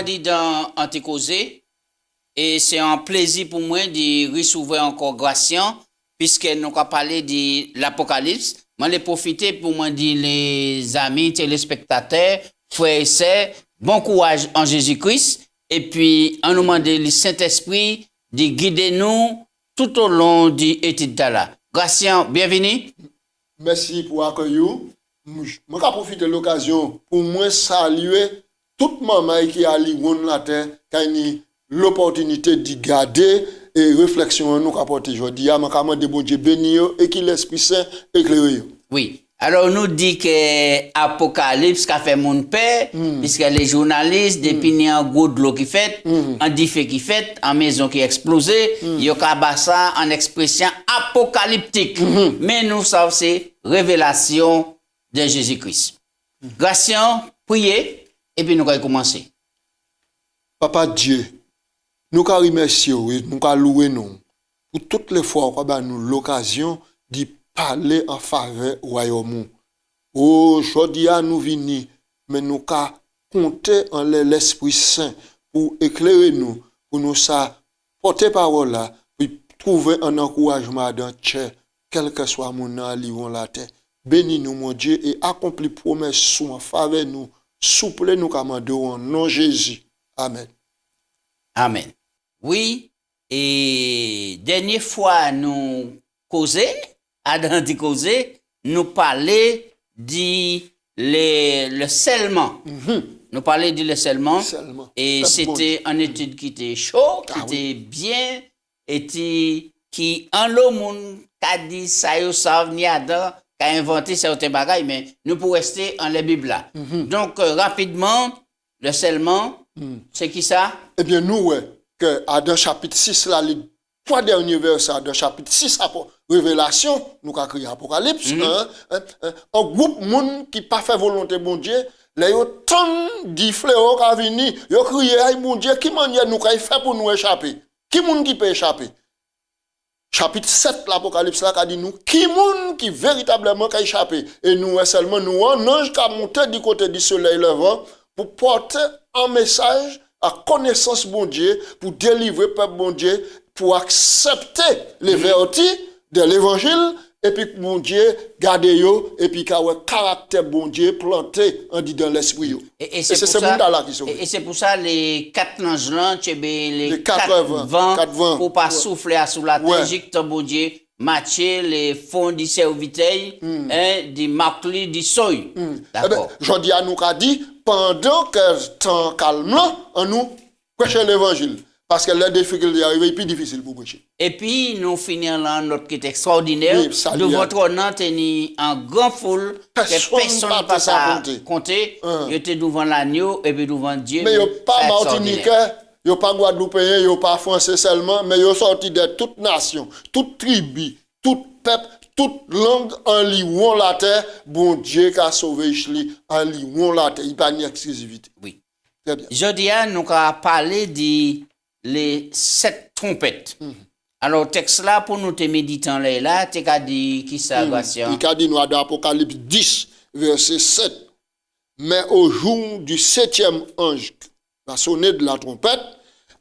candidat anti-causé et c'est un plaisir pour moi de recevoir encore Gracien puisque nous avons parlé de l'Apocalypse. Je vais profiter pour moi dire les amis téléspectateurs, frères et sœurs, bon courage en Jésus-Christ et puis on nous demande le Saint-Esprit de guider nous tout au long de l'étude là. Gracien, bienvenue. Merci pour accueillir. Je vais profiter de l'occasion pour moi saluer toute maman qui a livré la terre, qui a eu l'opportunité de garder et réflexion nous apporter aujourd'hui. Je vais demander bon Dieu béni et que l'Esprit Saint éclaire. Oui. Alors, nous dit que Apocalypse qu'a fait mon père, puisque les journalistes, depuis qu'il y a un gros de l'eau qui fait, un défait qui fait, en maison qui explosé, il y a ça en expression apocalyptique. Mais nous savons c'est révélation de Jésus-Christ. Gracien, priez, et puis nous allons commencer. Papa Dieu, nous allons remercier, nous allons louer nous, pour toutes les fois où nous avons l'occasion de parler en faveur du royaume. Aujourd'hui, nous venons, mais nous allons compter en l'Esprit Saint pour éclairer nous, pour nous porter parole là, pour trouver un encouragement dans le cœur, quel que soit mon nom, livre la terre. Bénis nous, mon Dieu, et accomplis promesses en faveur de nous. Souple nous commandons en nom de Jésus. Amen. Amen. Oui, et dernière fois, nous causer, Adam dit causer, nous parler du le scellement. Nous parler du le scellement. Et c'était une étude qui était chaud, qui était bien, et qui en le monde a dit ça y savent ni Adam qui a inventé certains bagages, mais nous pouvons rester en la Bible là. Donc, rapidement, le scellement, c'est qui ça? Eh bien, nous, que dans chapitre 6, là, les 3 derniers versets, dans chapitre 6, Révélation, nous avons créé Apocalypse, un groupe de monde qui n'a pas fait volonté, bon Dieu, là, il y a tant de fléaux qui sont venus, ils ont crié, hey, mon Dieu, qui manière nous avons fait pour nous échapper? Qui monde qui peut échapper? Chapitre 7, l'Apocalypse, là, dit nous, qui monde qui véritablement a échappé? Et nous, seulement, nous, un ange qui a monté du côté du soleil levant pour porter un message à connaissance, bon Dieu, pour délivrer peuple, bon Dieu, pour accepter les vérités de l'évangile, et puis, bon Dieu, garder yo, et puis, qu'il y a un caractère, bon Dieu, planté en dit dans l'esprit. Et c'est pour ça, là qui et c'est pour ça, les 4 anges là, les 4 vents, pour pas souffler sous la terre, jicte, bon Dieu, matcher les fonds du serviteur, du marquis, du seuil. D'accord. Aujourd'hui, à nous a dit, pendant que temps calme, on nous prêcher l'évangile. Parce que la difficulté arrive, est plus difficile pour prêcher. Et puis, nous finissons là, notre qui est extraordinaire. De votre nom, tenu en grand foule, que personne ne passe à compter. Il était devant l'agneau et puis devant Dieu. Mais il n'y a pas Martiniquais, il n'y a pas Guadeloupéen, il n'y a pas Français seulement, mais il y a sorti de toute nation, toute tribu, tout peuple, toute langue en liouant la terre. Bon Dieu qui a sauvé Chili en liouant la terre. Il n'y a pas d'exclusivité. Oui. Très bien. Aujourd'hui, nous allons parler de les 7 trompettes. Alors, texte là, pour nous te méditant là, tu as dit qui ça, Gracien? Il a dit nous dans Apocalypse 10, verset 7. Mais au jour du 7e ange va sonner de la trompette,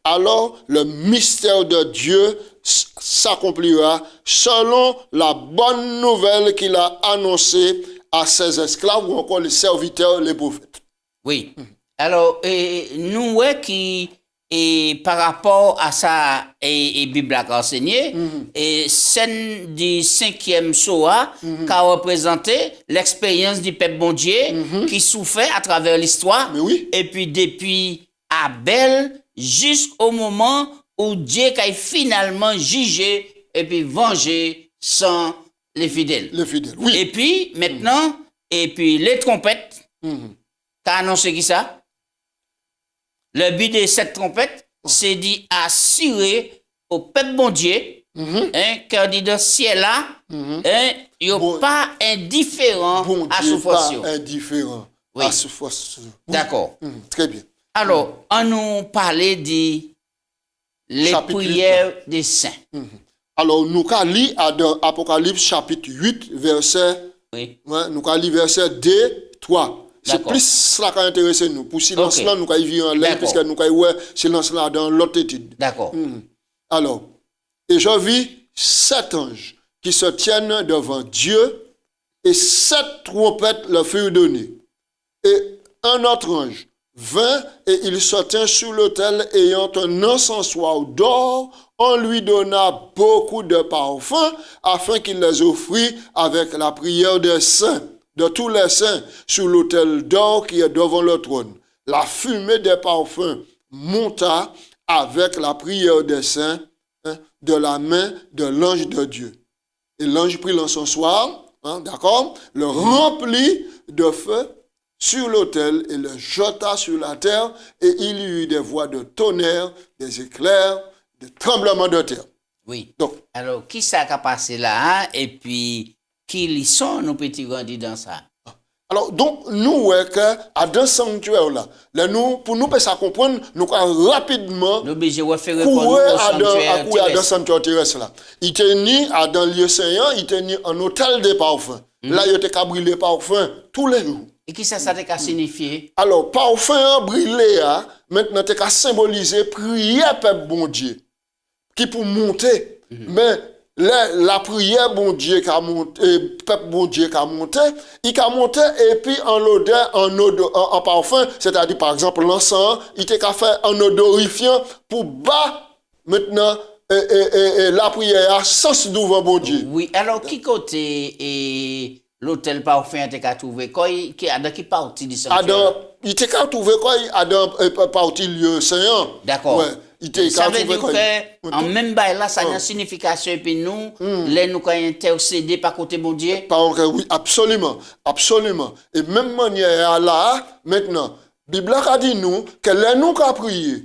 alors le mystère de Dieu s'accomplira selon la bonne nouvelle qu'il a annoncée à ses esclaves ou encore les serviteurs, les prophètes. Oui. Alors, nous, qui et par rapport à ça, et Bible a enseigné, et scène du 5e Soa, qui a représenté l'expérience du peuple bon Dieu, qui souffrait à travers l'histoire, et puis depuis Abel, jusqu'au moment où Dieu a finalement jugé, et puis vengé sans les fidèles. Les fidèles, oui. Et puis, maintenant, et puis les trompettes, t'as annoncé qui ça? Le but de cette trompette, c'est d'assurer au peuple bon Dieu, car dit dans le ciel là, il n'y a pas indifférent à souffrance. Pas indifférent à souffrance. D'accord. Très bien. Alors, on nous parlait de les prières des saints. Alors, nous allons lire dans Apocalypse chapitre 8, verset, nous allons lire verset 2, 3. C'est D'accord. plus cela qui a intéressé nous. Pour silence Ok. là, nous avons vu en l'air, D'accord. puisque nous avons vu silence là dans l'autre étude. D'accord. Alors, et je vis 7 anges qui se tiennent devant Dieu, et 7 trompettes leur furent données. Et un autre ange vint, et il se tint sur l'autel ayant un encensoir d'or. On lui donna beaucoup de parfums afin qu'il les offrît avec la prière des saints, de tous les saints, sur l'autel d'or qui est devant le trône. La fumée des parfums monta avec la prière des saints, de la main de l'ange de Dieu. Et l'ange prit l'encensoir, d'accord, le remplit de feu sur l'autel et le jeta sur la terre, et il y eut des voix de tonnerre, des éclairs, des tremblements de terre. Oui. Donc, Alors, qui ça qui a passé là, hein? Et puis, qui les sont, nos petits grandis dans ça? alors, donc, nous, ouais, que, dans ce sanctuaire là, là, nous, pour nous, ça comprendre, nous, rapidement, Nous obligés de référer pour nous courir au à sanctuaire dans terrestre. sanctuaire terrestre là. Il était ni à dans lieu saint, il était ni en hôtel de parfums. Là, il était qu'à brûler parfum tous les jours. Et qui ça t'a signifié? Alors, parfum brûlé, maintenant, t'es qu'à symboliser prière, peuple bon Dieu, qui pour monter. Mais la prière, bon Dieu, qui a monté, peuple bon Dieu, qui a monté, il a monté, et puis en odeur, en parfum, c'est-à-dire, par exemple, l'encens, il était qu'à faire en odorifiant pour bas, maintenant, la prière, sens devant bon Dieu. Oui, alors qui côté et l'hôtel parfum t'es qu'à trouver? Dans qui partie du sanctuaire? Il était qu'à trouver quoi? Dans partie lieu saint. D'accord. Ouais. Il était Ça qu'à veut trouver dire quoi? que en même bail là, ça a une signification et puis nous, les nous quand intercéder par côté bon Dieu. Oui, absolument, absolument. Et même manière là, maintenant, Bible a dit nous que les nous qu'à prier.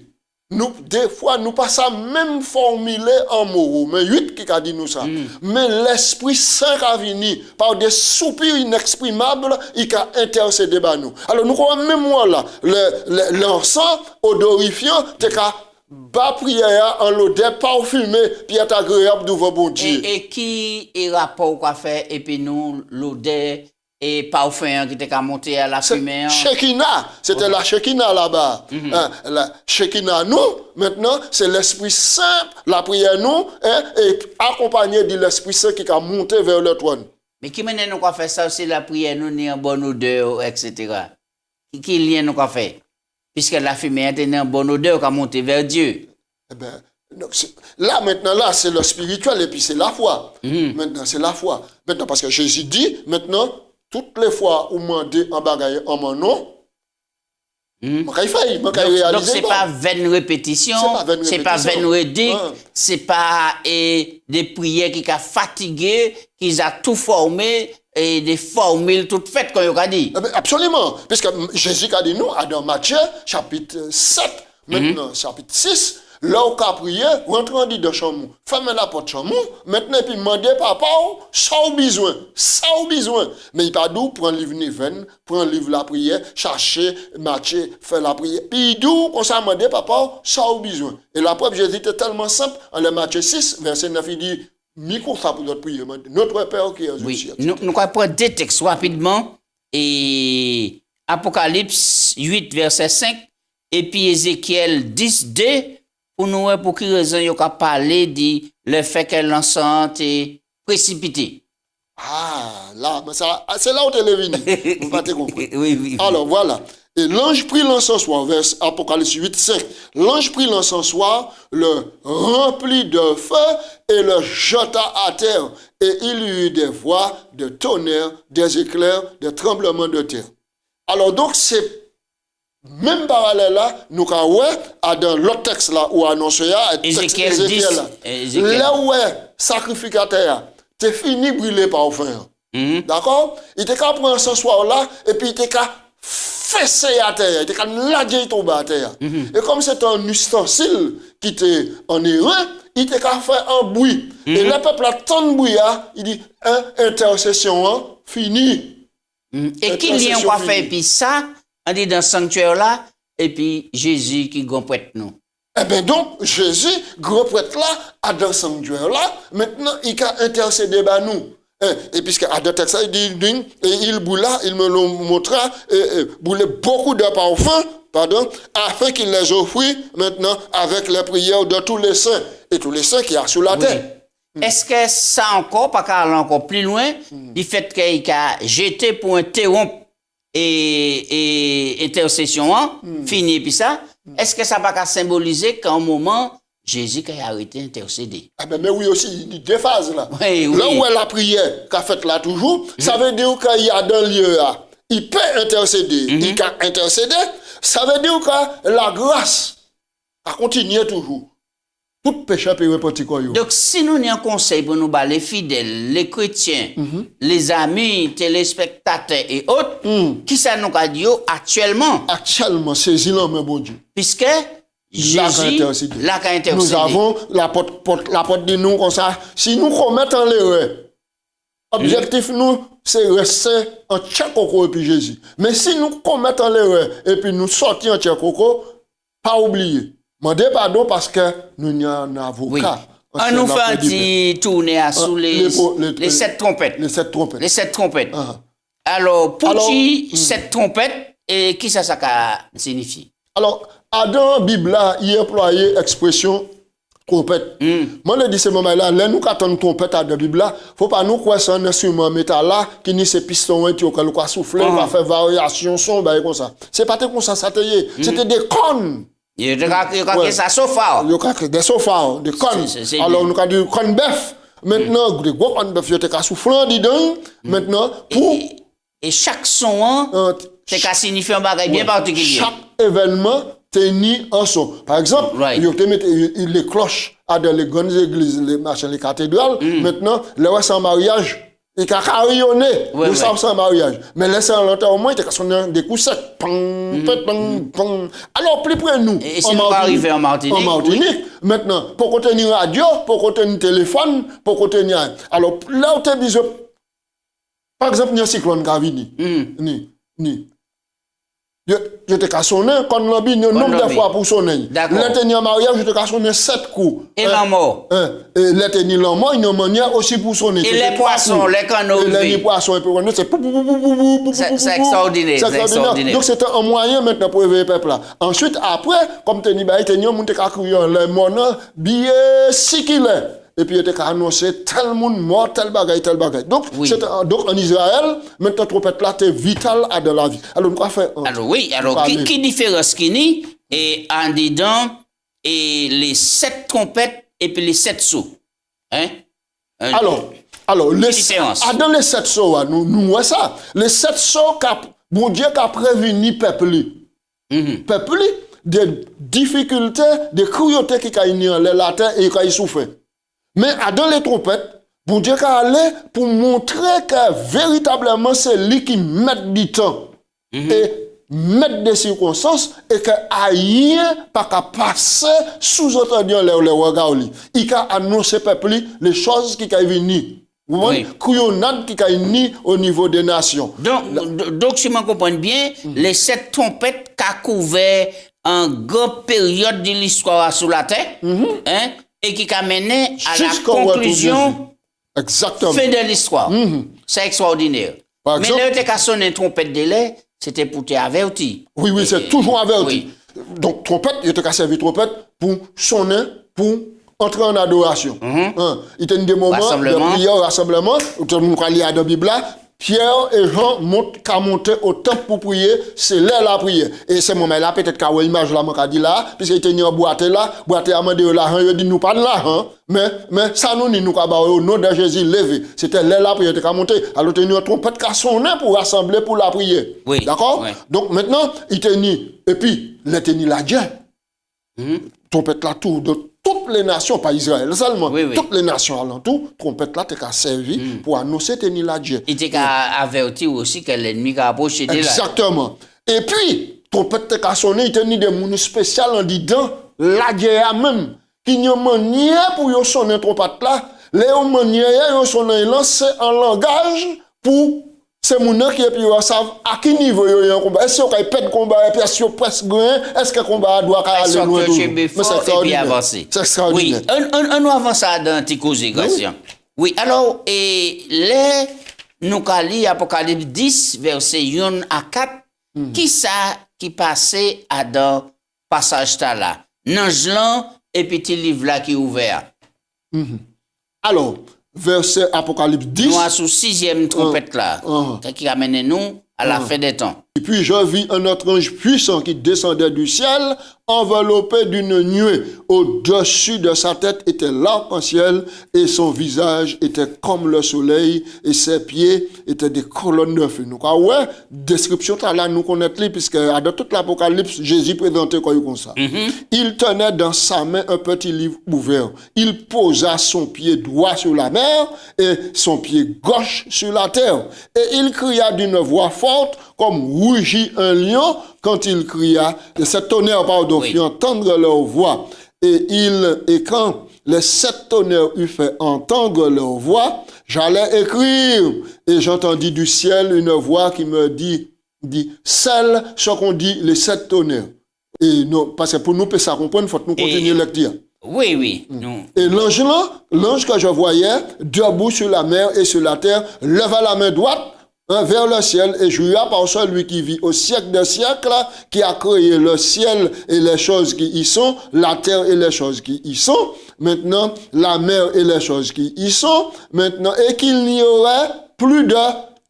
Nous, des fois, nous pas ça même formulé en mots, mais 8 qui a dit nous ça. Mais l'Esprit Saint a venu par des soupirs inexprimables, il a intercédé par nous. Alors, nous avons même moi là, l'encens odorifiant, t'es qu'à bas prière en l'odeur parfumée, puis est agréable devant bon Dieu. Et qui est rapport qu'on fait et puis nous, l'odeur et parfum qui était qu'à monter à la fumée. Shekinah, c'était la Shekinah là-bas. La Shekinah, nous, maintenant, c'est l'Esprit Saint, la prière, nous, et accompagné de l'Esprit Saint qui a monté vers le trône. Mais qui mène nous qu'on fait ça aussi, la prière, nous, ni en bonne odeur, etc. Qui lien nous qu'on fait? Puisque la fumée était en bonne odeur qui a monté vers Dieu. Eh ben, donc, là, maintenant, là, c'est le spirituel et puis c'est la foi. Maintenant, c'est la foi. Maintenant, parce que Jésus dit, maintenant, toutes les fois où demandez en bagaille en mon nom, donc c'est pas vaine répétition, c'est pas vaine redite, c'est pas des prières qui a fatigué, qui a tout formé et des formules toutes faites comme on a dit. Absolument, puisque Jésus a dit nous, dans Matthieu chapitre 7, maintenant chapitre 6, là où on a prié, rentrant dans la chambre, fermez la porte de chambre, maintenant, puis demandez papa, ça au besoin, ça au besoin. Mais il pas d'où, prend le livre Neven, prend le livre la prière, chercher, marcher, faire la prière. Puis d'où, on s'est demandé papa, ça au besoin. Et la preuve, Jésus était tellement simple, en Matthieu 6, verset 9, il dit, micro ça pour notre prière, notre Père qui est aux cieux. Nous allons prendre deux textes rapidement, et Apocalypse 8, verset 5, et puis Ézéchiel 10, 2, pour nous, pour quelle raison il a parlé de le fait que l'encens est précipité. Ah, là, c'est là où tu es venu. Vous n'avez pas compris. Oui. Alors, voilà. Et l'ange prit l'encensoir, vers Apocalypse 8, 5. L'ange prit l'encensoir, le remplit de feu et le jeta à terre. Et il y eut des voix de tonnerre, des éclairs, des tremblements de terre. Alors, donc, c'est même parallèle là, nous avons dans l'autre texte là où annoncé Ézéchiel 10. Là où est sacrificateur, t'es fini brûler par feu. D'accord? Il était qu'à prendre ce soir là et puis il était qu'à fesser à terre, il était qu'à laguer tomber à terre. Et comme c'est un ustensile qui était en erreur, il était qu'à faire un bruit. Et le peuple a tant de bruit, il dit intercession fini. Et qui lien on va faire puis ça? On dit dans le sanctuaire là, et puis Jésus qui grand prêtre nous. Eh bien donc, Jésus, grand prêtre là, à dans le sanctuaire là, maintenant il a intercédé par nous. Et puisque à deux textes, il dit, et il boula, il me le montra, boulait beaucoup de parfums, pardon, afin qu'il les offrit maintenant avec les prières de tous les saints, et tous les saints qui sont sur la terre. Est-ce que ça encore, pas qu'à aller encore plus loin, du fait qu'il a jeté pour interrompre et intercession, fini, puis ça, est-ce que ça va pas symboliser qu'à un moment, Jésus a arrêté d'intercéder? Ah ben, mais oui aussi, il y a deux phases là. Oui, oui. Là où est la prière qu'a faite là toujours, ça veut dire qu'il y a dans le lieu là, il peut intercéder, il peut intercéder, ça veut dire que la grâce a continué toujours. Tout péché peut repentir. Donc, si nous avons un conseil pour nous, les fidèles, les chrétiens, les amis, téléspectateurs et autres, qui ça nous a dit actuellement? Actuellement, saisis l'homme, mon Dieu. Puisque Jésus l'a intercédé. Nous avons la porte de nous comme ça. Si nous commettons l'erreur, objectif nous, c'est rester en tchèque-coco et puis Jésus. Mais si nous commettons l'erreur et puis nous sortions en tchèque-coco, pas oublier. Demandez pardon parce que nous avons un avocat. Oui. On nous fait un petit tourner sous les 7 trompettes. Les 7 trompettes. Les 7 trompettes. Alors, pour qui 7 trompettes, et qui ça signifie? Alors, dans la Bible, il a employé l'expression trompette. Moi, je dis ce moment-là, là, nous attendons trompette dans la Bible, il ne faut pas nous croire sur un instrument métal là, qui ni ces pistons, qui ont souffler, va faire variation, son, comme ça. C'est pas comme ça, c'était des cornes. Il y a des sofas. Il y a des sofas, des cornes. Alors, nous avons dit cornes bœuf. Maintenant, des gros cornes bœuf, il y a soufflant dedans. Maintenant, pour. Et chaque son, c'est qu'à signifier un bagage bien particulier. Chaque événement, tenir un son. Par exemple, il y a les cloches dans les grandes églises, les machins, les cathédrales. Maintenant, les sans mariage. Il a carillonné, nous sommes sans mariage. Mais laissez en longtemps au moins, il y a des coups secs. Alors, plus près de nous. Et si nous arrivons en Martinique? En Martinique. Maintenant, pour contenir radio, pour contenir téléphone, pour contenir. Alors, là où tu dis, par exemple, il y a un cyclone qui a venu. Je te casse sonner, quand on a un nombre de fois pour sonner. D'accord. Là, tu as un mariage, je te casse sonner 7 coups. Et la mort. Là, tu as la mort, il y a une manière aussi pour sonner. Et les poissons, les canaux. Les poissons, c'est extraordinaire. C'est extraordinaire. Donc, c'est un moyen maintenant pour éveiller le peuple là. Ensuite, après, comme tu as dit, tu as dit, tu as crié, les monnaies, bien si qu'il est. Et puis, il a annoncé tel monde mort, tel bagaille. Donc, donc en Israël, maintenant, trompette là, c'est vital à de la vie. Alors, nous avons fait. Alors, oui, alors, qui différence qu'il y a en dedans, et les 7 trompettes et puis les 7 sauts? Hein? Alors, dans les 7 sauts, nous voyons ça. Les 7 sauts, bon Dieu a prévenu peuple. Peuple, des difficultés, des cruautés qui ont eu la terre et qui ont souffert. Mais dans les trompettes, bon Dieu a allé pour montrer que véritablement c'est lui qui met du temps et met des circonstances et que rien pas qu'à passer sous-entendu les regards. Il a annoncé peuple les choses qui ont venu. Couillonnade qui a venu au niveau des nations. Donc si je comprends bien, les 7 trompettes qui ont couvert une grande période de l'histoire sur la terre, et qui a mené à la conclusion exactement fin de l'histoire. C'est extraordinaire. Mais là, tu as sonné une trompette de lait, c'était pour te avertir. Oui, c'est toujours averti. Donc, trompette, il t'a servi trompette pour sonner, pour entrer en adoration. Il y a des moments de prière, rassemblement, tout le monde qui lit dans la Bible. Pierre et Jean montent au temple pour prier, c'est là la prière. Et ce moment-là, peut-être qu'il y a une image là, dit là, puisqu'il était en boîte là, boîte à demander l'argent, il dit nous pas de l'argent, mais ça nous nous au nom de Jésus levé. C'était là la prière qui a monté. Alors il y a une trompette qui a sonné pour rassembler pour la prière. D'accord? Donc maintenant, il tenait, et puis il tenait la Dieu. Trompette là tout de toutes les nations, pas Israël seulement, toutes les nations alentour, trompette là, t'es servi pour annoncer tenir la Dieu. Il t'es averti aussi que l'ennemi a approché de là. Exactement. Et puis, trompette t'es sonné, il tenait des mounes spéciales en disant, la Dieu même, qui n'y a manière pour y sonner trompette là, les manières y sonner lancé en langage pour ces gens qui savent à quel niveau il y a un combat. Est-ce qu'il y a pas de combat et puis est-ce qu'il y a presque gain? Est-ce que le combat doit aller loin? C'est extraordinaire. Oui, on avance ça dans Ticouzé, Gracien. Oui, alors, et les, nous avons Apocalypse 10, verset 1 à 4, qui ça qui passait à dans passage là? Nange lan, et petit livre là qui est ouvert. Alors, verset Apocalypse 10. Nous sous 6e trompette là, qui amène nous à la fin des temps. Et puis je vis un autre ange puissant qui descendait du ciel, enveloppé d'une nuée. Au-dessus de sa tête était l'arc-en-ciel, et son visage était comme le soleil, et ses pieds étaient des colonnes de feu. Donc, ouais, description là, nous connaissons, puisque dans toute l'Apocalypse, Jésus présentait comme ça. Il tenait dans sa main un petit livre ouvert. Il posa son pied droit sur la mer, et son pied gauche sur la terre. Et il cria d'une voix forte, comme rugit un lion, quand il cria, cette tonnerre, pardon, fit entendre leur voix. Et quand les 7 tonnerres eurent fait entendre leur voix, j'allais écrire. Et j'entendis du ciel une voix qui me dit, celle, ce qu'on dit, les 7 tonnerres. Et non, parce que pour nous, ça comprendre, il faut que nous continuions à le dire. Oui, oui. Non. Et l'ange que je voyais, debout sur la mer et sur la terre, leva la main droite vers le ciel et jura par celui qui vit au siècle des siècles, qui a créé le ciel et les choses qui y sont, la terre et les choses qui y sont, maintenant la mer et les choses qui y sont, maintenant, et qu'il n'y aurait plus de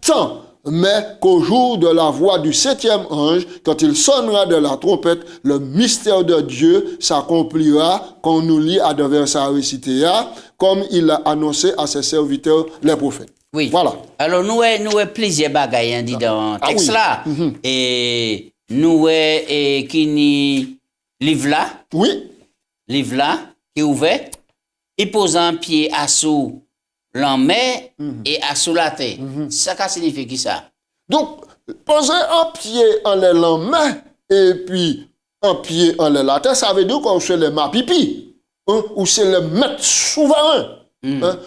temps, mais qu'au jour de la voix du 7e ange, quand il sonnera de la trompette, le mystère de Dieu s'accomplira, qu'on nous lit à devers sa récité, comme il l'a annoncé à ses serviteurs, les prophètes. Oui. Voilà. Alors, nous avons plusieurs bagailles dit dans le texte là. Et nous avons qui ni livre là. Oui. Livre là, qui est ouvert. Il pose un pied à sous la mer et à sous la terre. Ça signifie qui ça? Donc, poser un pied en la main et puis un pied en la terre, ça veut dire qu'on c'est le mapipi. Ou c'est le maître souverain.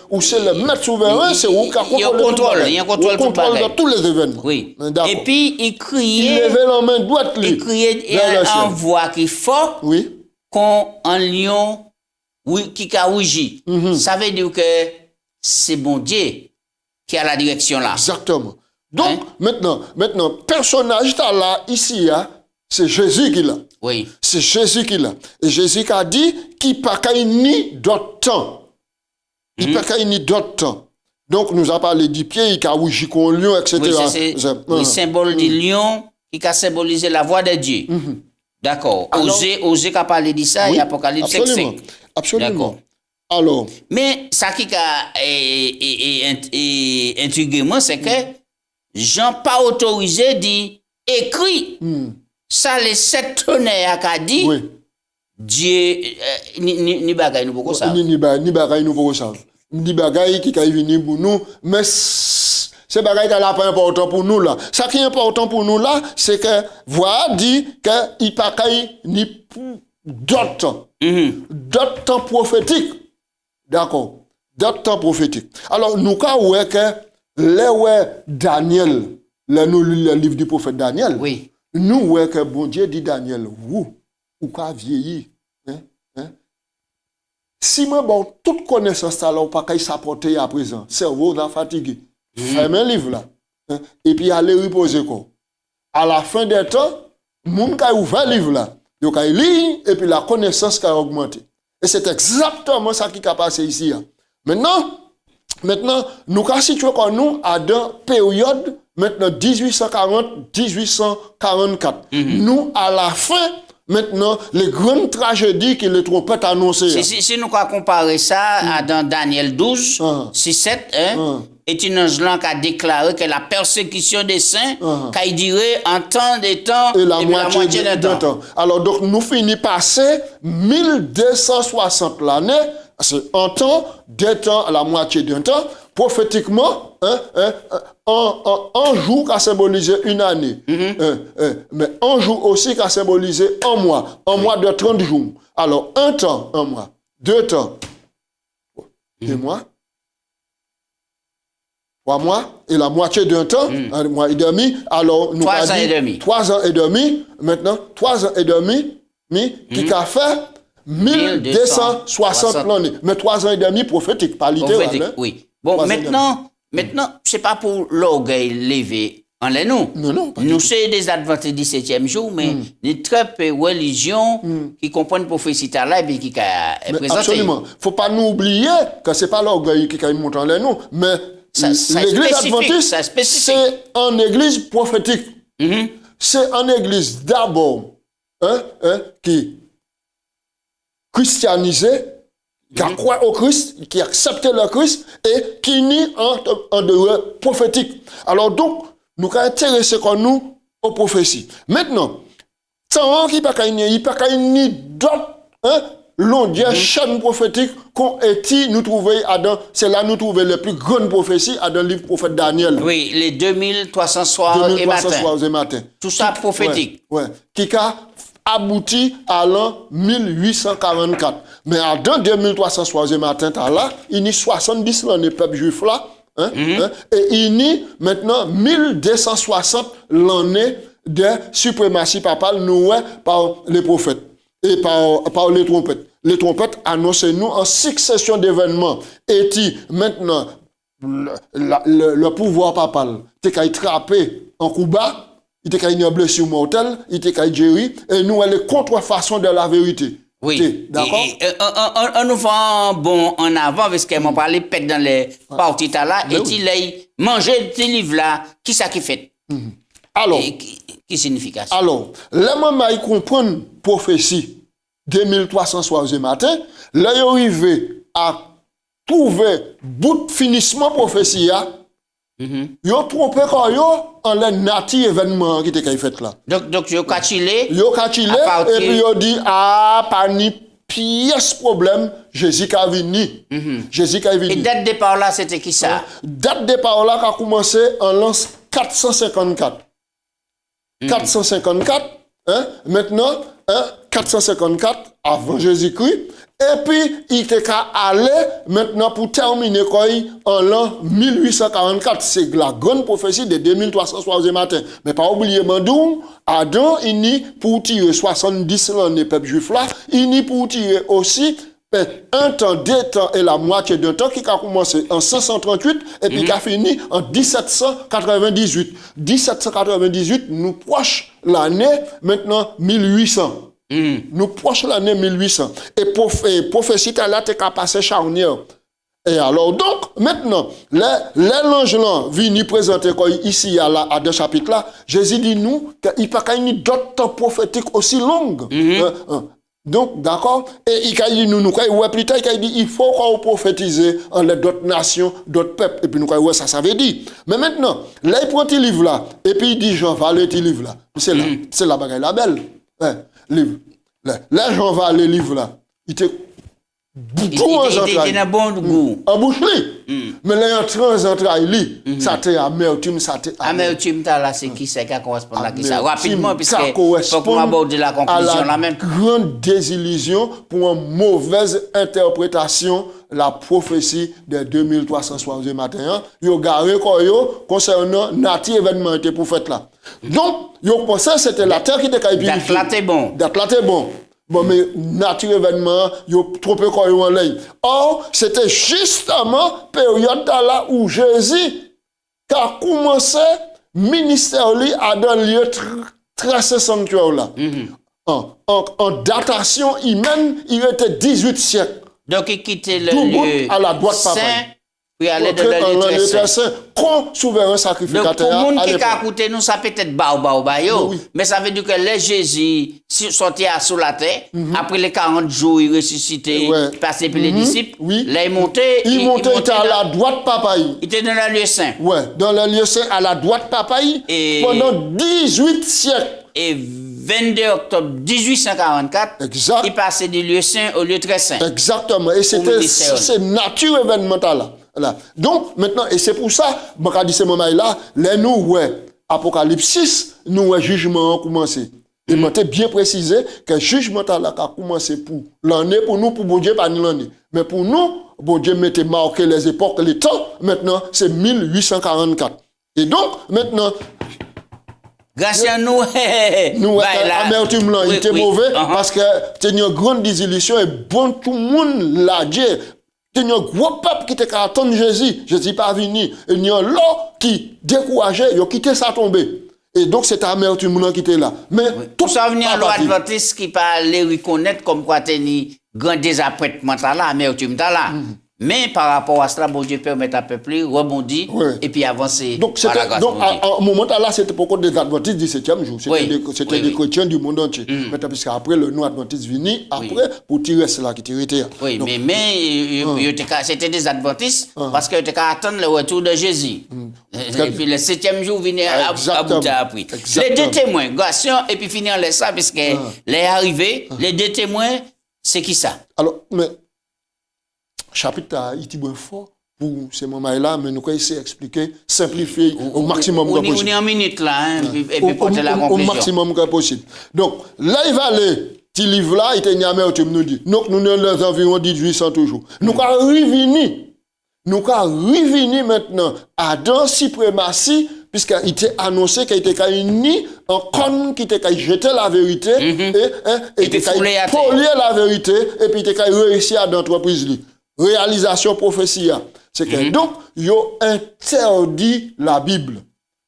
Ou c'est le maître souverain, c'est où il y a un contrôle de tous les événements. Oui. Et puis il criait. Il levait la main droite. Il criait en voix qui fort. Oui. Qu'on un lion qui a rougi. Ça veut dire que c'est bon Dieu qui a la direction là. Exactement. Donc maintenant, personnage là ici, c'est Jésus qui l'a. Oui. C'est Jésus qui l'a. Et Jésus qui a dit qu'il n'y a pas ni d'autre temps. Il n'y a pas ni d'autre temps. Donc, nous a parlé du pied, il a rougi qu'on lion, etc. Oui, c'est le symbole du lion qui a symbolisé la voix de Dieu. D'accord. Osée qui a parlé de ça, il y a Apocalypse 5. Absolument. D'accord. Alors. Mais ça qui a intrigué moi, c'est que Jean pas autorisé dit écrit. Ça, les 7 tonnerres qu'a dit. Oui. Dieu, ni bagaille nous beaucoup ça. Ni bagaille nous beaucoup ça. Ni bagaille qui est venu pour nous, mais c'est bagaille qui n'est pas important pour nous là. Ce qui est important pour nous là, c'est que voilà dit qu'il n'y a pas ni d'autres temps. D'autres temps prophétiques. D'accord. D'autres temps prophétiques. Alors, nous avons vu que Daniel, le livre du prophète Daniel, oui. Nous voyons que bon Dieu dit Daniel, vous, ou qu'a vieilli. Si moi, bon, toute connaissance là, ou pas qu'à s'apporter à présent, cerveau là fatigué, fermez le livre là, et puis allez reposer quoi. À la fin des temps, moun qui a ouvert le livre là, donc il lit, et puis la connaissance qui a augmenté. Et c'est exactement ça qui a passé ici. Maintenant, nous avons situé nous à une période, maintenant 1840-1844. Nous, à la fin, maintenant, les grandes tragédies que les trompettes annoncées. Si nous comparons ça à dans Daniel 12, 6-7, et une ange qui a déclaré que la persécution des saints, qui dirait en temps des temps et la moitié des temps. Alors, donc, nous finissons passer 1260 l'année, c'est un temps, 2 temps, la moitié d'un temps, prophétiquement, un jour qui a symbolisé une année, mais un jour aussi qui a symbolisé un mois de 30 jours. Alors, un temps, un mois, 2 temps, 2 mois, 3 mois, et la moitié d'un temps, 1 mois et demi, alors nous 3 ans et demi. 3 ans et demi, maintenant, 3 ans et demi, qui a fait 1260 l'année. Mais 3 ans et demi prophétique, pas littéral. Prophétique, oui. Bon, maintenant, c'est pas pour l'orgueil levé en les nous. Non, pas nous, c'est des adventistes 17e jour, mais des très peu religions qui comprennent prophétie là et qui est présentée. Absolument. Faut pas nous oublier que c'est pas l'orgueil qui monte en les nous, mais l'église adventiste, c'est une église prophétique. C'est une église d'abord qui christianisée, qui a croit au Christ, qui a accepté le Christ et qui nie en dehors prophétique. Alors donc, nous sommes intéressés comme nous aux prophéties. Maintenant, tant qu'il n'y a pas ni d'autres longues chaînes prophétiques qu'on été nous trouver c'est là nous trouver les plus grandes prophéties dans le livre prophète Daniel. Oui, les 2300 soirs et matin. Tout ça prophétique. Ouais. Qui a abouti à l'an 1844. Mais dans 2300 soirs et matin, là, il y a 70 l'année peuple juif là. Et il y a maintenant 1260 l'année de suprématie papale nouée par les prophètes et par les trompettes. Les trompettes annoncent nous en succession d'événements. Et maintenant, le pouvoir papal était trappé en Cuba, il était une blessure mortelle, il était guéri, et nous, elle est contrefaçon de la vérité. Oui, d'accord. On nous fait bon en avant parce qu'elle m'a parlé pète dans les parties là et il a mangé ce livre là, qui ça qui fait? Alors, qui signification? Alors, les mamans ils comprennent prophétie 2300 soirs et matin, là ils arrivé à trouver bout de finissement prophétie ils ont trompé quand ils en les nati événement qui était fait là. Donc yo kachile. Et puis ils dit pas ni pièce problème Jésus qui a venu. Jésus qui a venu. Et date de départ là c'était qui ça? Date de départ là qui a commencé en l'an 454. 454 maintenant 454 avant Jésus-Christ. Et puis, il était allé maintenant pour terminer en l'an 1844. C'est la grande prophétie de 2300 soirs et matin. Mais pas oublier, Mandoum, Adam, il n'y pour tirer 70 l'année peuple juif là, il n'y pour tirer aussi un temps, 2 temps et la moitié d'un temps qui a commencé en 538 et puis qui a fini en 1798. 1798, nous proche l'année maintenant 1800. Nous proche l'année 1800. Et prophétie là, t'es qu'à passer charnière. Et alors, donc, maintenant, les anges là, viennent présenter ici à deux chapitres là, Jésus dit nous qu'il n'y a pas d'autres temps prophétiques aussi longues. Donc, d'accord? Et il a dit nous, ouais, plus tard, il a dit il faut qu'on prophétise en d'autres nations, d'autres peuples. Et puis nous, ouais, ça veut dire. Mais maintenant, là, il prend ce livre là, et puis il dit Jean va aller ce livre là. C'est la bagaille la belle. Livre. Là, Jean va aller livre là. Il était tout en entrailles. Il a bon goût. En bouche mais là, en entrailles, ça t'est amertume, ça t'est amertume. Là, c'est qui c'est qui correspond à qui ça? Rapidement, puisque faut qu'on aborde la conclusion là même. Grande désillusion pour une mauvaise interprétation la prophétie de 2300 soirs et matin. Yo garé concernant nati événement était pour fête là. Donc, yo pensé c'était la terre qui était purifiée. Date là t'es bon. Date là t'es bon. Bon, mais nature événement, yo trompé quoi yo en l'air. Or, c'était justement période là où Jésus a commencé ministère lui à dans lieu très sanctuaire là. En datation humaine, il était 18 siècles. Donc, il quittait le lieu à la droite saint, puis aller dans le lieu très saint. Quand souverain sacrificateur. Donc, pour le monde qui a écouté nous, ça peut être mais ça veut dire que les Jésus sorti sous la terre, après les 40 jours, il ressuscité, passé par les disciples, là, il montait. Il montait à la droite papaï. Il était dans le lieu saint. Ouais, dans le lieu saint, à la droite papaï, pendant 18 siècles. Et 22 octobre 1844, il passait du lieu saint au lieu très saint. Exactement. Et c'est nature événementale là. Donc, maintenant, et c'est pour ça, je dis ce moment-là, nous, Apocalypse 6, nous, jugement a commencé. Et je bien précisé que le jugement a commencé pour l'année, pour nous, pour bon Dieu, pas l'année. Mais pour nous, bon Dieu mettait marqué les époques, les temps, maintenant, c'est 1844. Et donc, maintenant, Grâce nous, Nous, bah, là, amertume là, il oui, était oui, mauvais uh-huh. parce que c'est une grande désillusion et bon tout le monde l'a dit. C'est un gros peuple qui était qu'à attendre Jésus. Jésus pas venu. Et il y a l'autre qui décourageait, il a quitté ça tomber. Et donc c'est amertume là qui était là. Mais oui. tout ça venir pas parti. l'adventiste qui pas les reconnaître comme quoi teni grand désapprêtement là, amertume là. Mais par rapport à cela, bon Dieu permet à peuple rebondir et puis avancer. Donc, à un moment là, c'était pour des adventistes du 7e jour. C'était des chrétiens du monde entier. Maintenant, puisque après, le nom adventiste venu, après, pour tirer cela qui tirait. Oui, donc, mais c'était des adventistes parce que tu attendre le retour de Jésus. Et puis le 7e jour, venait à bout après. Les deux témoins, Gassion, et puis finir les ça, puisque les arrivés, les deux témoins, c'est qui ça? Alors, mais. Chapitre a été bien fort pour ces moments-là, mais nous allons essayer d'expliquer, simplifier au maximum que possible. On est en minute là, hein, et puis porter la conclusion. Au maximum que possible. Donc, là, il va aller, petit livre-là, il était niamé, tu nous dis. Donc, nous sommes dans environ 1800 toujours. Nous allons revenir maintenant à dans suprématie, puisqu'il était annoncé qu'il était uni en con qui était jeter la vérité, et qu'il était polier la vérité, et puis il était réussi à l'entreprise. Réalisation prophétie. C'est que donc, ils ont interdit la Bible.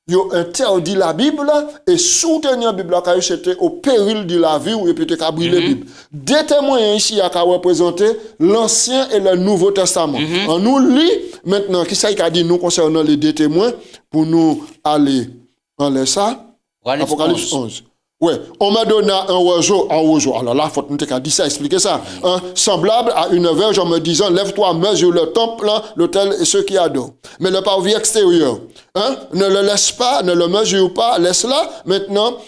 Ils ont interdit la Bible et soutenir la Bible car c'était au péril de la vie ou peut-être qu'à brûler la Bible. Des témoins ici à représenter l'Ancien et le Nouveau Testament. On nous lit maintenant, qui ça a dit nous concernant les deux témoins pour nous aller en ça. Apocalypse 11. Ouais, on m'a donné un oiseau. Alors là, faut nous dire ça, expliquer ça. Semblable à une verge en me disant, lève-toi, mesure le temple, l'autel et ceux qui adorent. Mais le parvis extérieur, ne le laisse pas, ne le mesure pas, laisse-la. Maintenant,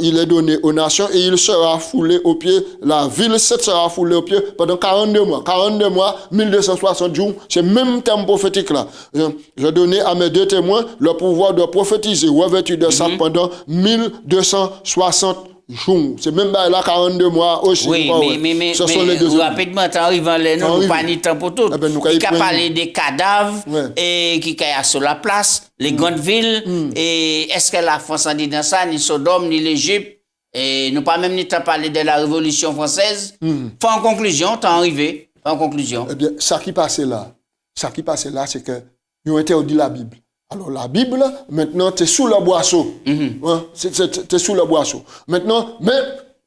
il est donné aux nations et il sera foulé aux pieds. La ville sera foulée aux pieds pendant 42 mois. 42 mois, 1260 jours. C'est le même terme prophétique là. J'ai donné à mes deux témoins le pouvoir de prophétiser, revêtu de ça pendant 1260 jours. C'est même là 42 mois aussi. Oui, mais ce sont les deux rapidement, tu arrives en l'air, nous pas ni temps pour tout. Il y a parlé des cadavres et qui y sur la place, les grandes villes. Et est-ce que la France a dit dans ça, ni Sodome, ni l'Égypte, et nous pas même ni temps parler de la Révolution française. En conclusion, tu es arrivé. En conclusion. Eh bien, ça qui passait là, c'est que ils ont interdit la Bible. Alors la Bible, maintenant, tu es sous le boisseau. Tu es sous le boisseau. Maintenant, mais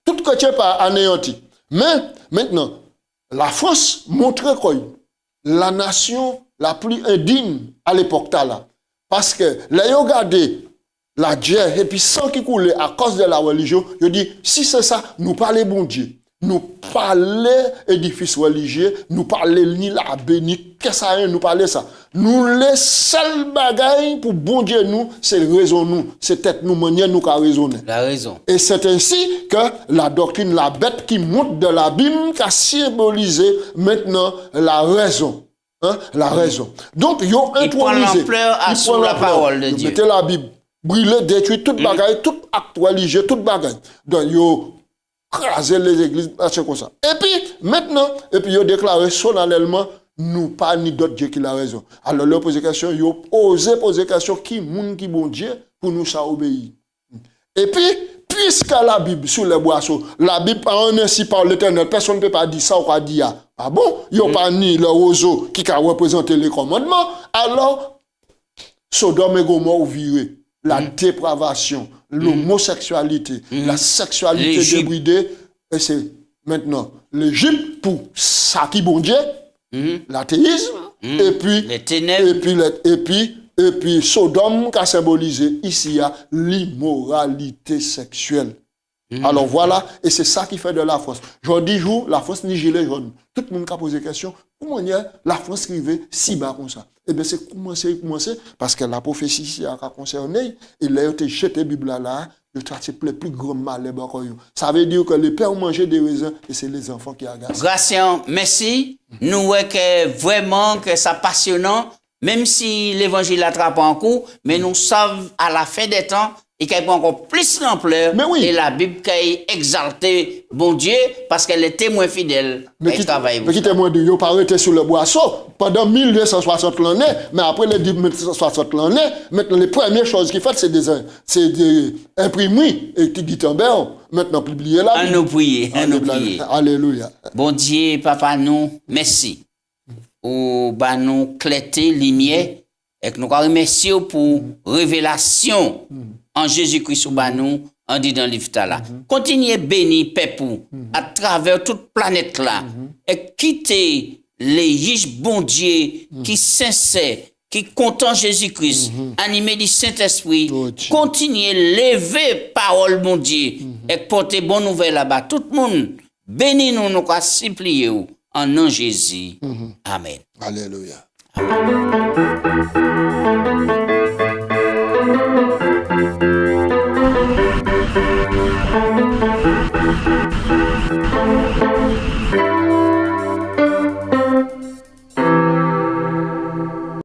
tout chrétien pas anéanti. Mais maintenant, la France montrait quoi? La nation la plus indigne à l'époque là. Parce que là, ils ont regardé la guerre et puis sang qui coulait à cause de la religion, ils ont dit, si c'est ça, nous parlons bon Dieu. Nous parler édifice religieux, nous parler ni la béni, qu'est-ce que ça nous parler ça. Nous les seuls bagailles pour bon Dieu nous, c'est raison nous, c'est tête nous manière nous qu'à raisonner. La raison. Et c'est ainsi que la doctrine, la bête qui monte de l'abîme, qui a symbolisé maintenant la raison. La raison. Donc, ils ont intronisé. Il prend l'ampleur à sous la parole de Dieu. Mettez la Bible, brûler, détruire toute bagaille, tout acte religieux, toute bagaille. Donc, ils craser les églises, c'est comme ça. Et puis, maintenant, ils ont déclaré solennellement, nous pas ni d'autres Dieu qui l'a raison. Alors, leur posé question, ils ont osé poser question, qui moun qui bon Dieu, pour nous ça obéir. Et puis, puisque la Bible, sous les boissons, la Bible, en ainsi par l'Éternel, personne ne peut pas dire ça ou pas dire. Ah bon? Ils n'ont pas ni le roseau qui a représenté les commandements. Alors, Sodome et Gomorrhe viré. La dépravation, l'homosexualité, la sexualité débridée, et c'est maintenant l'Égypte pour ça qui bon Dieu, l'athéisme, et puis les ténèbres, et puis Sodome qui a symbolisé ici l'immoralité sexuelle. Alors voilà, et c'est ça qui fait de la France. Aujourd'hui, la France ni gilet jaune. Tout le monde a posé la question, comment la France arrivait si bas comme ça? Eh bien, c'est commencé, parce que la prophétie ici a concerné, il a été jeté la Bible là, le traité le plus grand mal. Ça veut dire que les pères mangent des raisins et c'est les enfants qui agacent. Gracien, merci. Nous voyons que vraiment que c'est passionnant, même si l'évangile attrape en coup, mais nous savons à la fin des temps, il prend encore plus l'ampleur. Mais oui. Et la Bible qui exalté bon Dieu parce qu'elle est témoin fidèle. Mais qui témoin de yo pas arrêté sur le boisseau pendant 1260 l'année, mais après les 1260 l'année, maintenant les premières choses qu'il fait c'est des imprimer et qui Gutenberg maintenant publier là. À nous prier, à nous prier. Alléluia. Bon Dieu, papa nous, merci. Ou bah nous clarté lumière et que nous remercie pour révélation en Jésus-Christ ou bah nous on dit dans le livre là. Continuez bénir peuple à travers toute planète là et quitter les riches bon Dieu qui sincères qui content Jésus-Christ, animé du Saint-Esprit, continuez lever parole mon Dieu et porter bonne nouvelle là-bas. Tout le monde bénis nous nous supplier en nom Jésus. Amen. Alléluia. Amen.